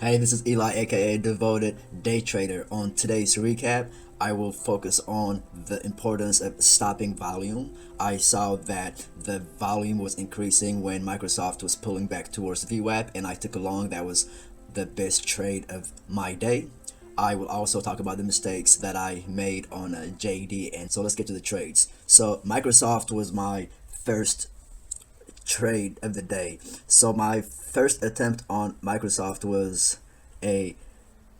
Hey, this is Eli, aka Devoted Day Trader. On today's recap, I will focus on the importance of stopping volume. I saw that the volume was increasing when Microsoft was pulling back towards VWAP, and I took along that was the best trade of my day. I will also talk about the mistakes that I made on JD, and so let's get to the trades. So Microsoft was my first trade of the day. So my first attempt on Microsoft was a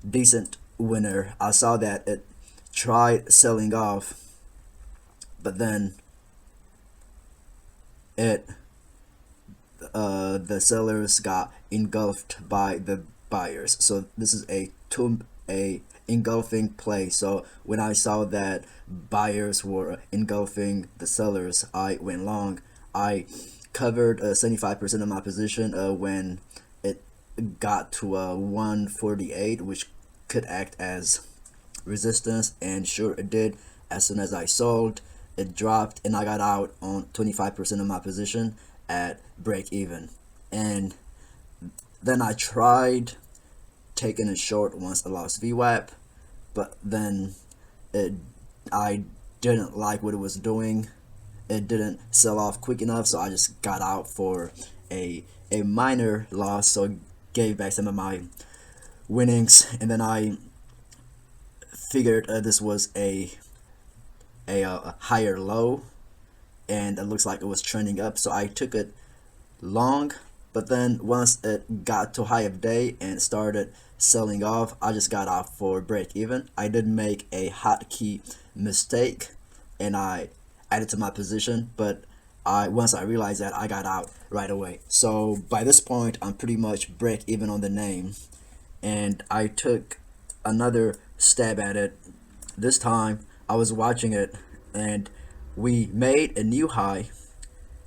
decent winner. I saw that it tried selling off, but then it the sellers got engulfed by the buyers. So this is a engulfing play. So when I saw that buyers were engulfing the sellers, I went long. I covered 75% of my position when it got to 148, which could act as resistance, and sure it did. As soon as I sold, it dropped and I got out on 25% of my position at break even. And then I tried taking a short once I lost VWAP, but then I didn't like what it was doing. It didn't sell off quick enough, so I just got out for a minor loss, so gave back some of my winnings. And then I figured this was a higher low, and it looks like it was trending up, so I took it long. But then once it got to high of day and started selling off, I just got out for break even. I did make a hotkey mistake and I added to my position, but once I realized that, I got out right away. So by this point, I'm pretty much break even on the name, and I took another stab at it. This time I was watching it and we made a new high.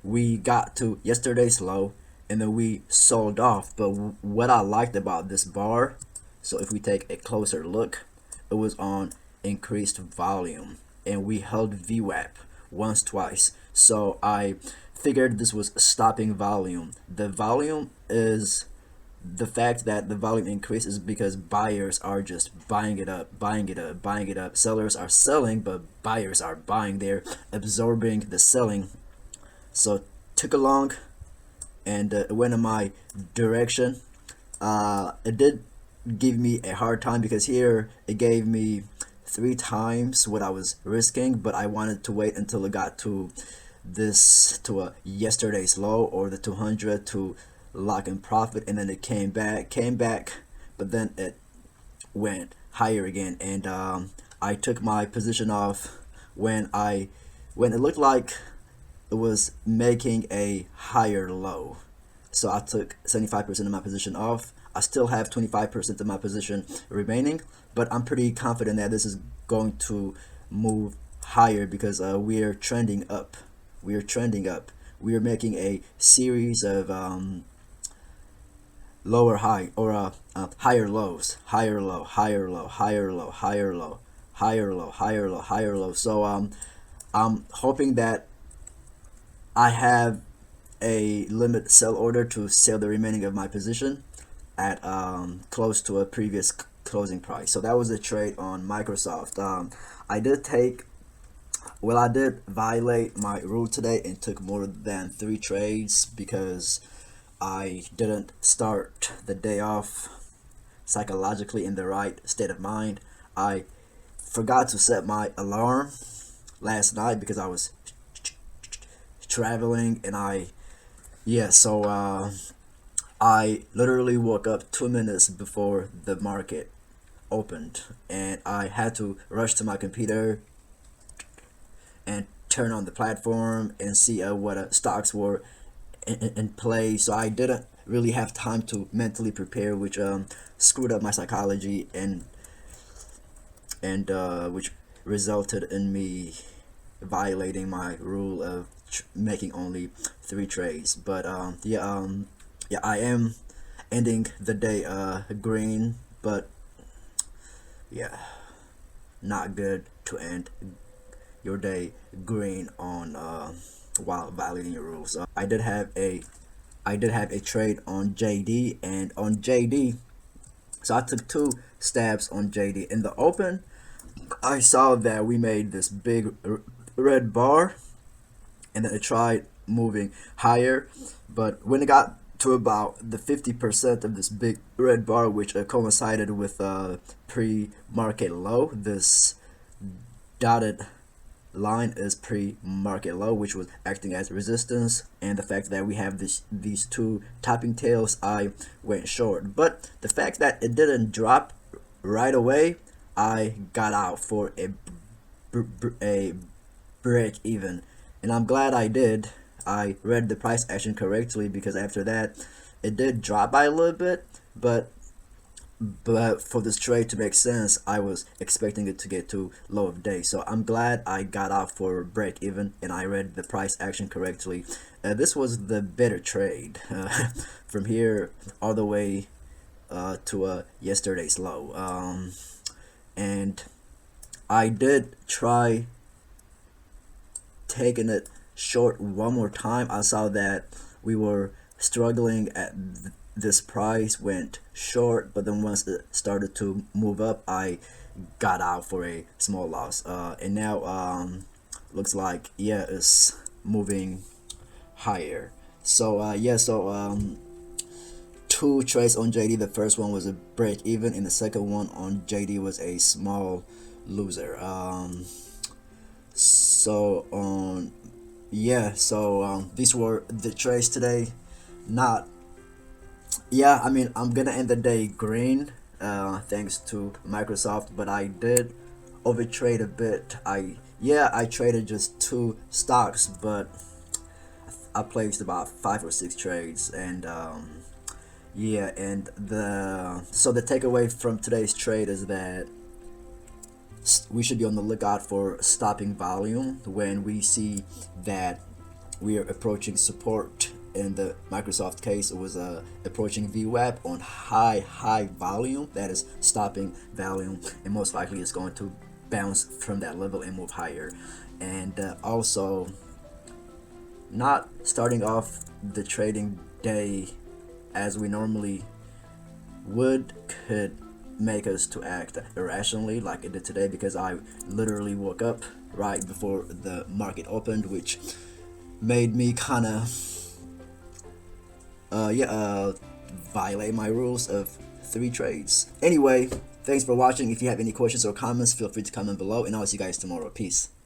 We got to yesterday's low and then we sold off. But what I liked about this bar, so if we take a closer look, it was on increased volume and we held VWAP once, twice. So I figured this was stopping volume. The volume is the fact that the volume increases because buyers are just buying it up, buying it up, buying it up. Sellers are selling, but buyers are buying. They're absorbing the selling. So took along and it went in my direction. It did give me a hard time because here it gave me 3 times what I was risking, but I wanted to wait until it got to a yesterday's low or the 200 to lock in profit, and then it came back, but then it went higher again, and I took my position off when it looked like it was making a higher low. So I took 75% of my position off. I still have 25% of my position remaining, but I'm pretty confident that this is going to move higher because we are trending up. We are trending up. We are making a series of lower high or higher lows, higher low, higher low, higher low, higher low, higher low, higher low, higher low. So I'm hoping that I have a limit sell order to sell the remaining of my position at close to a previous closing price. So that was a trade on Microsoft. I did violate my rule today and took more than 3 trades because I didn't start the day off psychologically in the right state of mind. I forgot to set my alarm last night because I was traveling, and I literally woke up 2 minutes before the market opened, and I had to rush to my computer and turn on the platform and see what stocks were in play. So I didn't really have time to mentally prepare, which screwed up my psychology and which resulted in me violating my rule of making only 3 trades. But I am ending the day green, but yeah, not good to end your day green on while violating your rules. I did have a trade on JD, and on JD So I took 2 stabs on JD. In the open, I saw that we made this big red bar, and then it tried moving higher, but when it got to about the 50% of this big red bar, which coincided with a pre-market low, this dotted line is pre-market low, which was acting as resistance, and the fact that we have these 2 topping tails, I went short. But the fact that it didn't drop right away, I got out for a break even, and I'm glad I did. I read the price action correctly, because after that it did drop by a little bit, but for this trade to make sense, I was expecting it to get to low of day. So I'm glad I got out for break even and I read the price action correctly. This was the better trade from here all the way to yesterday's low. And I did try taking it short one more time. I saw that we were struggling at this price, went short, but then once it started to move up, I got out for a small loss. And now looks like, yeah, it's moving higher. So yeah, so 2 trades on JD. The first one was a break even, and the second one on JD was a small loser. So yeah, so these were the trades today. Not, yeah, I mean, I'm gonna end the day green thanks to Microsoft, but I did overtrade a bit. I traded just 2 stocks, but I placed about 5 or 6 trades, and yeah, and the takeaway from today's trade is that we should be on the lookout for stopping volume when we see that we are approaching support. In the Microsoft case, it was approaching VWAP on high volume. That is stopping volume, and most likely it's going to bounce from that level and move higher. And also, not starting off the trading day as we normally would could make us to act irrationally like it did today, because I literally woke up right before the market opened, which made me kind of violate my rules of 3 trades. Anyway, thanks for watching. If you have any questions or comments, feel free to comment below, and I'll see you guys tomorrow. Peace.